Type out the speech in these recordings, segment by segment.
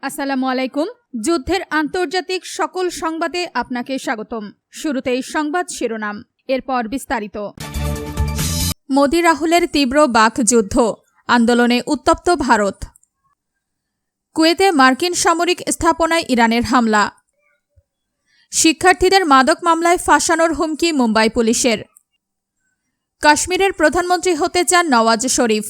আসসালামু আলাইকুম। যুদ্ধের আন্তর্জাতিক সকল সংবাদে আপনাকে স্বাগতম। শুরুতেই সংবাদ শিরোনাম, এরপর বিস্তারিত। মোদি রাহুলের তীব্র বাকযুদ্ধ, আন্দোলনে উত্তপ্ত ভারত। কুয়েতে মার্কিন সামরিক স্থাপনায় ইরানের হামলা। শিক্ষার্থীদের মাদক মামলায় ফাঁসানোর হুমকি মুম্বাই পুলিশের। কাশ্মীরের প্রধানমন্ত্রী হতে চান নওয়াজ শরীফ।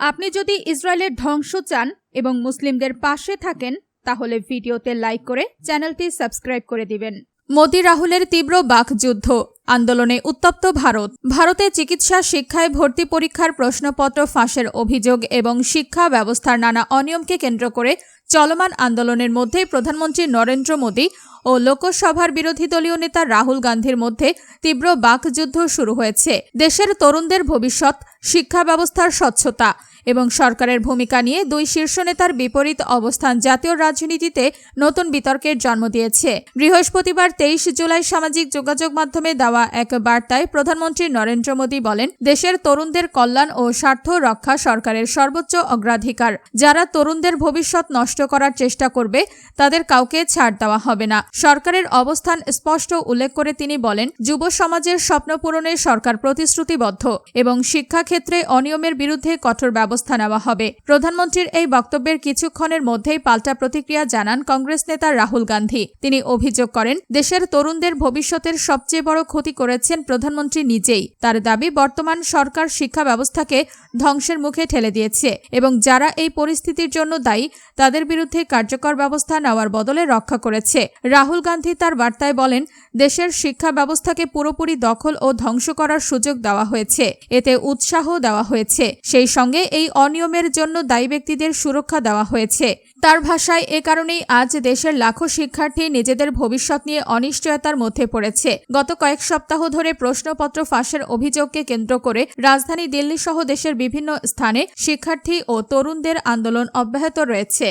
আপনি যদি ইসরায়েলের ধ্বংস চান এবং মুসলিমদের পাশে থাকেন তাহলে ভিডিওতে লাইক করে চ্যানেলটি সাবস্ক্রাইব করে দিবেন। মোদি রাহুলের তীব্র বাকযুদ্ধ, আন্দোলনে উত্তপ্ত ভারত। ভারতে চিকিৎসা শিক্ষায় ভর্তি পরীক্ষার প্রশ্নপত্র ফাঁসের অভিযোগ এবং শিক্ষা ব্যবস্থার নানা অনিয়মকে কেন্দ্র করে চলমান আন্দোলনের মধ্যেই প্রধানমন্ত্রী নরেন্দ্র মোদি ও লোকসভার বিরোধী দলীয় নেতা রাহুল গান্ধীর মধ্যে তীব্র বাকযুদ্ধ শুরু হয়েছে। দেশের তরুণদের ভবিষ্যৎ, শিক্ষা ব্যবস্থার স্বচ্ছতা এবং সরকারের ভূমিকা নিয়ে দুই শীর্ষ নেতার বিপরীত অবস্থান জাতীয় রাজনীতিতে নতুন বিতর্কের জন্ম দিয়েছে। বৃহস্পতিবার 23 জুলাই সামাজিক যোগাযোগ মাধ্যমে দেওয়া এক বার্তায় প্রধানমন্ত্রী নরেন্দ্র মোদি বলেন, দেশের তরুণদের কল্যাণ ও স্বার্থ রক্ষা সরকারের সর্বোচ্চ অগ্রাধিকার। যারা তরুণদের ভবিষ্যৎ নষ্ট করার চেষ্টা করবে তাদের কাউকে ছাড় দেওয়া হবে না। সরকারের অবস্থান স্পষ্ট উল্লেখ করে তিনি বলেন, যুব সমাজের স্বপ্ন পূরণে সরকার প্রতিশ্রুতিবদ্ধ এবং শিক্ষাক্ষেত্রে অনিয়মের বিরুদ্ধে কঠোর ব্যবস্থা নেওয়া হবে। প্রধানমন্ত্রীর এই বক্তব্যের কিছুক্ষণের মধ্যেই পাল্টা প্রতিক্রিয়া জানান কংগ্রেস নেতা রাহুল গান্ধী। তিনি অভিযোগ করেন, দেশের তরুণদের ভবিষ্যতের সবচেয়ে বড় ক্ষতি করেছেন প্রধানমন্ত্রী নিজেই। তার দাবি, বর্তমান সরকার শিক্ষা ব্যবস্থাকে ধ্বংসের মুখে ঠেলে দিয়েছে এবং যারা এই পরিস্থিতির জন্য দায়ী তাদের বিরুদ্ধে কার্যকর ব্যবস্থা নেওয়ার বদলে রক্ষা করেছে। রাহুল গান্ধী তার বার্তায় বলেন, দেশের শিক্ষা ব্যবস্থাকে পুরোপুরি দখল ও ধ্বংস করার সুযোগ দেওয়া হয়েছে, এতে উৎসাহ দেওয়া হয়েছে, সেই সঙ্গে এই অনিয়মের জন্য দায়ী ব্যক্তিদের সুরক্ষা দেওয়া হয়েছে। তার ভাষায়, এ কারণেই আজ দেশের লাখো শিক্ষার্থী নিজেদের ভবিষ্যৎ নিয়ে অনিশ্চয়তার মধ্যে পড়েছে। গত কয়েক সপ্তাহ ধরে প্রশ্নপত্র ফাঁসের অভিযোগকে কেন্দ্র করে রাজধানী দিল্লি সহ দেশের বিভিন্ন স্থানে শিক্ষার্থী ও তরুণদের আন্দোলন অব্যাহত রয়েছে।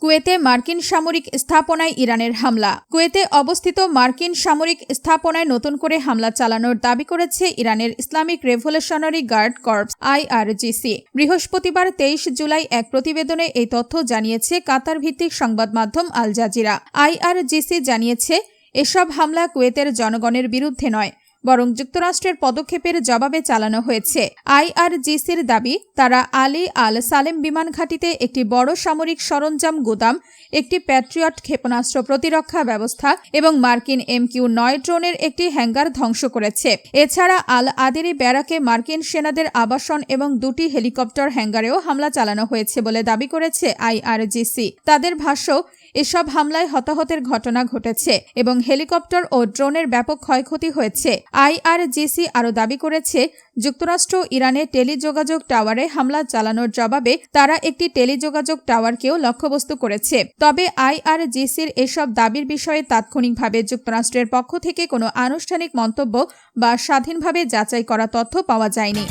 কুয়েতে মার্কিন সামরিক স্থাপনায় ইরানের হামলা। কুয়েতে অবস্থিত মার্কিন সামরিক স্থাপনায় নতুন করে হামলা চালানোর দাবি করেছে ইরানের Islamic Revolutionary Guard Corps IRGC। বৃহস্পতিবার 23 জুলাই এক প্রতিবেদনে এই তথ্য জানিয়েছে কাতার ভিত্তিক সংবাদ মাধ্যম আল জাজিরা। IRGC জানিয়েছে, এসব হামলা কুয়েতের জনগণের বিরুদ্ধে নয়, বরং যুক্তরাষ্ট্রের পদক্ষেপের জবাবে চালানো হয়েছে। IRGCর দাবি, তারা আলী আল সালেম বিমান ঘাঁটিতে একটি বড় সামরিক সরঞ্জাম গুদাম, একটি প্যাট্রিয়ট ক্ষেপণাস্ত্র প্রতিরক্ষা ব্যবস্থা এবং মার্কিন MQ-9 ড্রোনের একটি হ্যাঙ্গার ধ্বংস করেছে। এছাড়া আল আদিরি ব্যারাকে মার্কিন সেনাদের আবাসন এবং দুটি হেলিকপ্টার হ্যাঙ্গারেও হামলা চালানো হয়েছে বলে দাবি করেছে IRGC। তাদের ভাষ্য, এসব হামলায় হতাহতের ঘটনা ঘটেছে এবং হেলিকপ্টার ও ড্রোনের ব্যাপক ক্ষয়ক্ষতি হয়েছে। IRGC আরও দাবি করেছে, যুক্তরাষ্ট্র ইরানে টেলিযোগাযোগ টাওয়ারে হামলা চালানোর জবাবে তারা একটি টেলিযোগাযোগ টাওয়ারকেও লক্ষ্যবস্তু করেছে। তবে IRGCর এসব দাবির বিষয়ে তাৎক্ষণিকভাবে যুক্তরাষ্ট্রের পক্ষ থেকে কোনো আনুষ্ঠানিক মন্তব্য বা স্বাধীনভাবে যাচাই করা তথ্য পাওয়া যায়নি।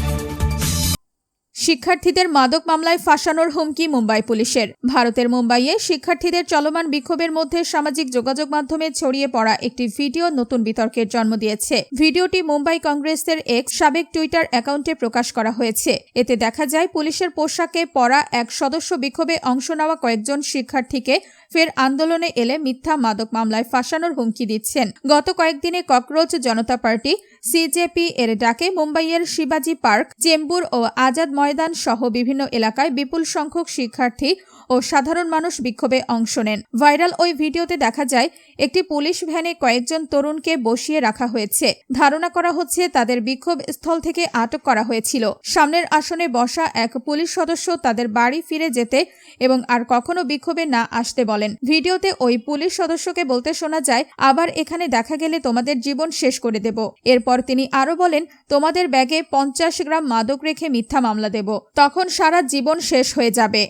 শিক্ষার্থীদের মাদক মামলায় ফাঁসানোর হুমকি মুম্বাই পুলিশের। ভারতের মুম্বাইয়ে শিক্ষার্থীদের চলমান বিক্ষোভের মধ্যে সামাজিক যোগাযোগ মাধ্যমে ছড়িয়ে পড়া একটি ভিডিও নতুন বিতর্কের জন্ম দিয়েছে। ভিডিওটি মুম্বাই কংগ্রেসের এক সাবেক টুইটার অ্যাকাউন্টে প্রকাশ করা হয়েছে। এতে দেখা যায়, পুলিশের পোশাকে পরা এক সদস্য বিক্ষোভে অংশ নেওয়া কয়েকজন শিক্ষার্থীকে ফের আন্দোলনে এলে মিথ্যা মাদক মামলায় ফাঁসানোর হুমকি দিচ্ছেন। গত কয়েকদিনে ককরোচ জনতা পার্টি CJP এর ডাকে মুম্বাইয়ের শিবাজি পার্ক, চেম্বুর ও আজাদ ময়দান সহ বিভিন্ন এলাকায় বিপুল সংখ্যক শিক্ষার্থী ও সাধারণ মানুষ বিক্ষোভে অংশ নেন। ভাইরাল ওই ভিডিওতে দেখা যায়, একটি পুলিশ ভ্যানে কয়েকজন তরুণকে বসিয়ে রাখা হয়েছে। ধারণা করা হচ্ছে তাদের বিক্ষোভ স্থল থেকে আটক করা হয়েছিল। সামনের আসনে বসা এক পুলিশ সদস্য তাদের বাড়ি ফিরে যেতে এবং আর কখনো বিক্ষোভে না আসতে বলেন। ভিডিওতে ওই পুলিশ সদস্যকে বলতে শোনা যায়, আবার এখানে দেখা গেলে তোমাদের জীবন শেষ করে দেব। এরপর তিনি আরো বলেন, তোমাদের ব্যাগে 50 গ্রাম মাদক রেখে মিথ্যা মামলা দেব, তখন সারা জীবন শেষ হয়ে যাবে।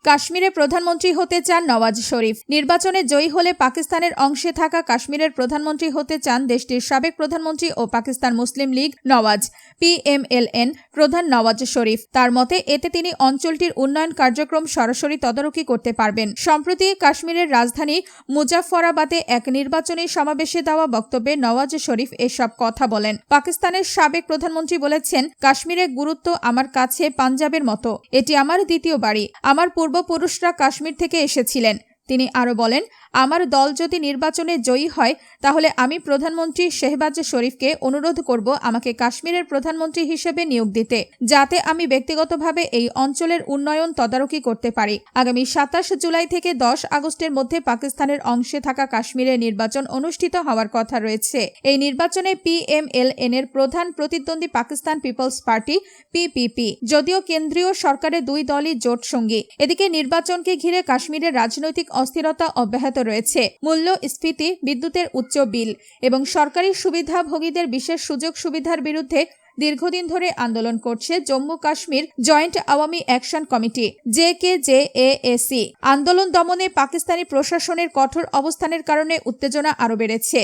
কাশ্মীরে প্রধানমন্ত্রী হতে চান নওয়াজ শরীফ। নির্বাচনে জয়ী হলে পাকিস্তানের অংশে থাকা কাশ্মীরের প্রধানমন্ত্রী হতে চান দেশটির সাবেক প্রধানমন্ত্রী ও পাকিস্তান মুসলিম লীগ নওয়াজ PMLN প্রধান নওয়াজ শরীফ। তার মতে এতে তিনি অঞ্চলটির উন্নয়ন কার্যক্রম সরাসরি তদারকি করতে পারবেন। সম্প্রতি কাশ্মীরের রাজধানী মুজাফফরাবাদে এক নির্বাচনী সমাবেশে দেওয়া বক্তব্যে নওয়াজ শরীফ এসব কথা বলেন। পাকিস্তানের সাবেক প্রধানমন্ত্রী বলেছেন, কাশ্মীরের গুরুত্ব আমার কাছে পাঞ্জাবের মতো। এটি আমার দ্বিতীয় বাড়ি। আমার পূর্বপুরুষরা কাশ্মীর থেকে এসেছিলেন। তিনি আরও বলেন, আমার দল যদি নির্বাচনে জয়ী হয় তাহলে আমি প্রধানমন্ত্রী শেহবাজ শরীফকে অনুরোধ করব আমাকে কাশ্মীরের প্রধানমন্ত্রী হিসেবে নিয়োগ দিতে, যাতে আমি ব্যক্তিগতভাবে এই অঞ্চলের উন্নয়ন তদারকি করতে পারি। আগামী 27 জুলাই থেকে 10 আগস্টের মধ্যে পাকিস্তানের অংশে থাকা কাশ্মীরে নির্বাচন অনুষ্ঠিত হওয়ার কথা রয়েছে। এই নির্বাচনে PMLN এর প্রধান প্রতিদ্বন্দ্বী পাকিস্তান পিপলস পার্টি PPP, যদিও কেন্দ্রীয় সরকারের দুই দলই জোট সঙ্গী। এদিকে নির্বাচনকে ঘিরে কাশ্মীরের রাজনৈতিক অস্থিরতা অব্যাহত রয়েছে। মূল্যস্ফীতি, বিদ্যুতের উচ্চ বিল এবং সরকারি সুবিধাভোগীদের বিশেষ সুযোগ সুবিধার বিরুদ্ধে দীর্ঘদিন ধরে আন্দোলন করছে Jammu Kashmir joint Awami action committee JKJAAC। আন্দোলন দমনে পাকিস্তানি প্রশাসনের কঠোর অবস্থানের কারণে উত্তেজনা আরও বেড়েছে।